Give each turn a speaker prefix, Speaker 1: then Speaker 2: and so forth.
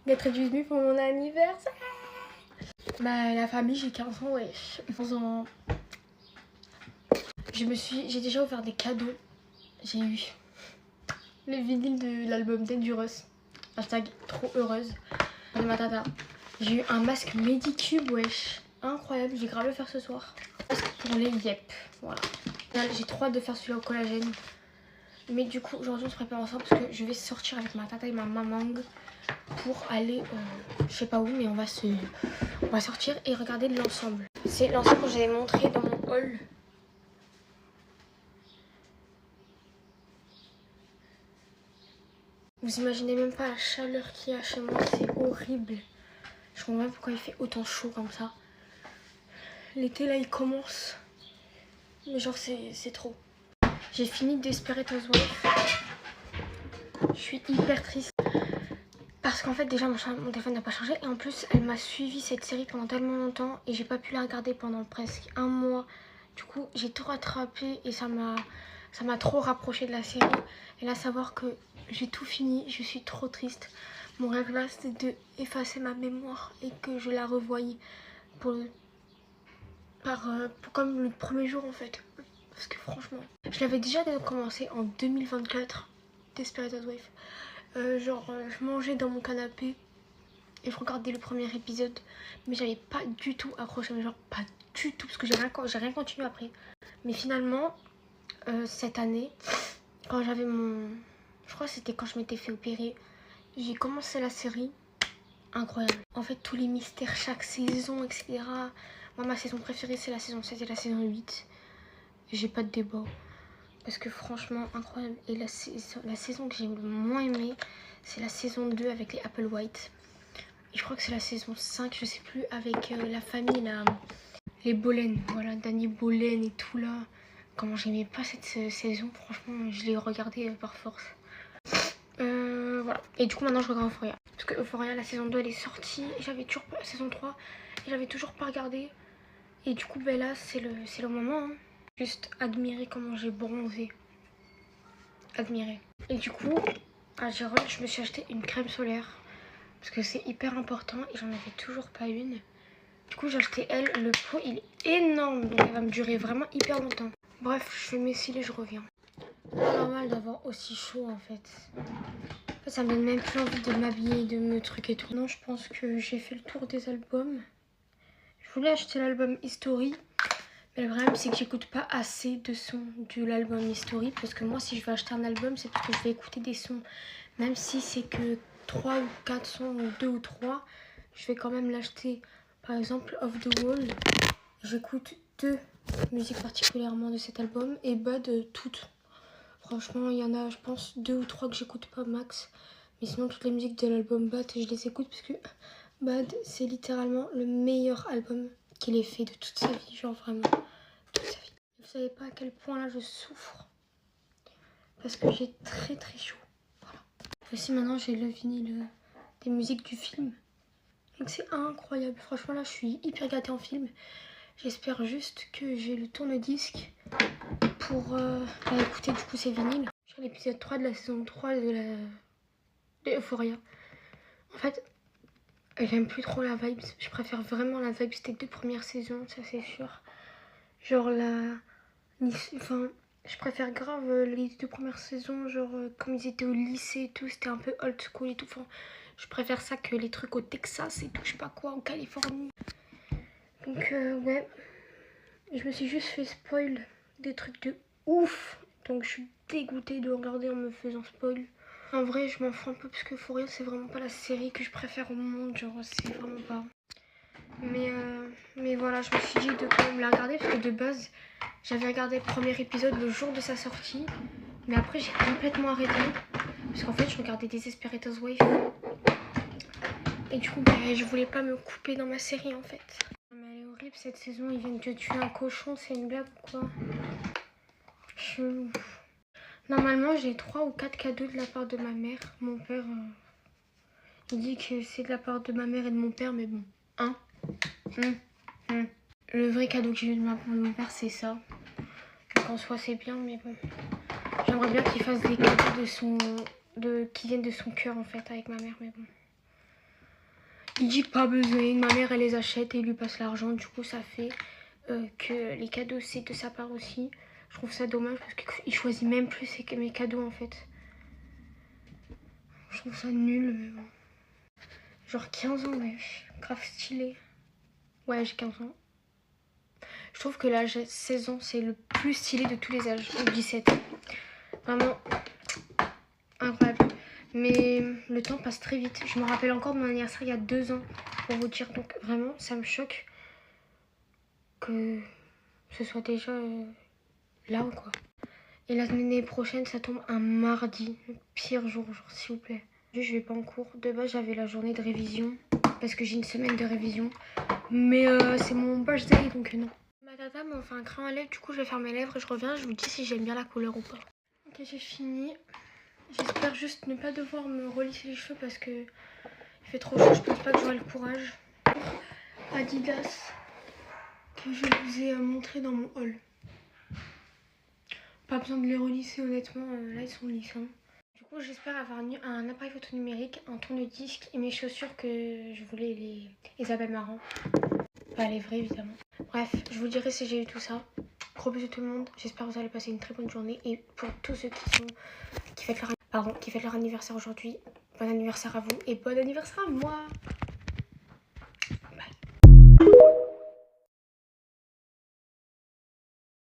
Speaker 1: d'être venu pour mon anniversaire. Bah la famille, j'ai 15 ans, wesh. 11 ans. J'ai déjà ouvert des cadeaux. J'ai eu le vinyle de l'album Dangerous. Hashtag trop heureuse. De ma tata. J'ai eu un masque Medicube, wesh. Incroyable, j'ai grave le faire ce soir. Masque pour les yep. Voilà. J'ai trop hâte de faire celui-là au collagène. Mais du coup, aujourd'hui, on se prépare ensemble parce que je vais sortir avec ma tata et ma maman pour aller, je sais pas où, mais on va sortir et regarder l'ensemble. C'est l'ensemble que j'avais montré dans mon haul. Vous imaginez même pas la chaleur qu'il y a chez moi, c'est horrible. Je comprends pas pourquoi il fait autant chaud comme ça. L'été là, il commence. Mais genre, c'est trop. J'ai fini Desperate Housewives. Je suis hyper triste. Parce qu'en fait, déjà, mon téléphone n'a pas chargé. Et en plus, elle m'a suivi cette série pendant tellement longtemps. Et j'ai pas pu la regarder pendant presque un mois. Du coup, j'ai tout rattrapé. Et ça m'a trop rapproché de la série. Et là, savoir que j'ai tout fini, je suis trop triste. Mon rêve là, c'était de effacer ma mémoire. Et que je la revoie comme le premier jour en fait. Parce que franchement, je l'avais déjà commencé en 2024, Desperate Housewives. Je mangeais dans mon canapé et je regardais le premier épisode, mais j'avais pas du tout accroché, mais genre pas du tout, parce que j'ai rien continué après. Mais finalement, cette année, quand j'avais je crois que c'était quand je m'étais fait opérer, j'ai commencé la série. Incroyable. En fait, tous les mystères, chaque saison, etc. Moi, ma saison préférée, c'est la saison 7 et la saison 8. J'ai pas de débat. Parce que franchement, incroyable. Et la saison que j'ai le moins aimée, c'est la saison 2 avec les Applewhite. Et je crois que c'est la saison 5, je sais plus, avec la famille, là, les Boleyn. Voilà, Danny Boleyn et tout là. Comment j'aimais pas cette saison, franchement, je l'ai regardée par force. Voilà. Et du coup, maintenant, je regarde Euphoria. Parce que Euphoria, la saison 2, elle est sortie. Et j'avais toujours pas... La saison 3, et j'avais toujours pas regardé. Et du coup, ben là, c'est le moment. Hein. Juste admirer comment j'ai bronzé. Admirer. Et du coup, à Gérone, je me suis acheté une crème solaire. Parce que c'est hyper important et j'en avais toujours pas une. Du coup, j'ai acheté elle. Le pot, il est énorme. Donc, elle va me durer vraiment hyper longtemps. Bref, je fais mes cils et je reviens. C'est pas normal d'avoir aussi chaud en fait. Ça me donne même plus envie de m'habiller, de me truquer et tout. Non, je pense que j'ai fait le tour des albums. Je voulais acheter l'album History. Mais le problème, c'est que j'écoute pas assez de sons de l'album History. Parce que moi, si je veux acheter un album, c'est parce que je vais écouter des sons. Même si c'est que 3 ou 4 sons, ou 2 ou 3, je vais quand même l'acheter. Par exemple, Off the Wall, j'écoute 2 musiques particulièrement de cet album. Et Bad, toutes. Franchement, il y en a, je pense, 2 ou 3 que j'écoute pas max. Mais sinon, toutes les musiques de l'album Bad, je les écoute parce que Bad, c'est littéralement le meilleur album qu'il ait fait de toute sa vie. Genre vraiment, toute sa vie. Vous savez pas à quel point là je souffre. Parce que j'ai très très chaud. Voilà. Voici maintenant, j'ai le vinyle des musiques du film. Donc c'est incroyable. Franchement, là, je suis hyper gâtée en film. J'espère juste que j'ai le tourne-disque pour écouter du coup ces vinyles. Je suis à l'épisode 3 de la saison 3 de Euphoria. En fait, j'aime plus trop la vibe. Je préfère vraiment la vibe des 2 premières saisons, ça c'est sûr. Genre enfin, je préfère grave les 2 premières saisons, genre comme ils étaient au lycée et tout, c'était un peu old school et tout. Enfin, je préfère ça que les trucs au Texas et tout, je sais pas quoi, en Californie. Donc ouais, je me suis juste fait spoil des trucs de ouf. Donc je suis dégoûtée de regarder en me faisant spoil. En vrai, je m'en fous un peu parce que Euphoria, c'est vraiment pas la série que je préfère au monde. Genre, c'est vraiment pas. Mais voilà, je me suis dit de quand même la regarder parce que de base, j'avais regardé le premier épisode le jour de sa sortie. Mais après, j'ai complètement arrêté. Parce qu'en fait, je regardais Desperate Housewives. Et du coup, je voulais pas me couper dans ma série en fait. Mais elle est horrible cette saison. Ils viennent de tuer un cochon, c'est une blague ou quoi? Chelou. Normalement, j'ai 3 ou 4 cadeaux de la part de ma mère. Mon père, il dit que c'est de la part de ma mère et de mon père, mais bon. Le vrai cadeau que j'ai eu de ma part de mon père, c'est ça. Donc en soi, c'est bien, mais bon. J'aimerais bien qu'il fasse des cadeaux qui viennent de son cœur, en fait, avec ma mère, mais bon. Il dit pas besoin, ma mère elle les achète et il lui passe l'argent. Du coup ça fait que les cadeaux c'est de sa part aussi. Je trouve ça dommage parce qu'il choisit même plus mes cadeaux en fait. Je trouve ça nul mais bon. Genre 15 ans wesh, grave stylé. Ouais j'ai 15 ans. Je trouve que l'âge 16 ans c'est le plus stylé de tous les âges. Ou 17. Vraiment incroyable. Mais le temps passe très vite. Je me rappelle encore de mon anniversaire il y a 2 ans pour vous dire. Donc vraiment ça me choque que ce soit déjà là ou quoi. Et l'année prochaine ça tombe un mardi. Le pire jour, genre s'il vous plaît. Je vais pas en cours. De base j'avais la journée de révision. Parce que j'ai une semaine de révision. Mais c'est mon birthday donc non. Ma tata m'a fait un crayon à lèvres. Du coup je vais faire mes lèvres et je reviens. Je vous dis si j'aime bien la couleur ou pas. Ok j'ai fini. J'espère juste ne pas devoir me relisser les cheveux parce que il fait trop chaud, je pense pas que j'aurai le courage. Adidas que je vous ai montré dans mon haul. Pas besoin de les relisser honnêtement, là ils sont lisses. Hein. Du coup j'espère avoir un appareil photo numérique, un tourne-disque et mes chaussures que je voulais les Isabelle Marant. Pas les vraies évidemment. Bref, je vous dirai si j'ai eu tout ça. Gros bisous tout le monde, j'espère que vous allez passer une très bonne journée. Et pour tous ceux qui fêtent leur anniversaire aujourd'hui, bon anniversaire à vous et bon anniversaire à moi.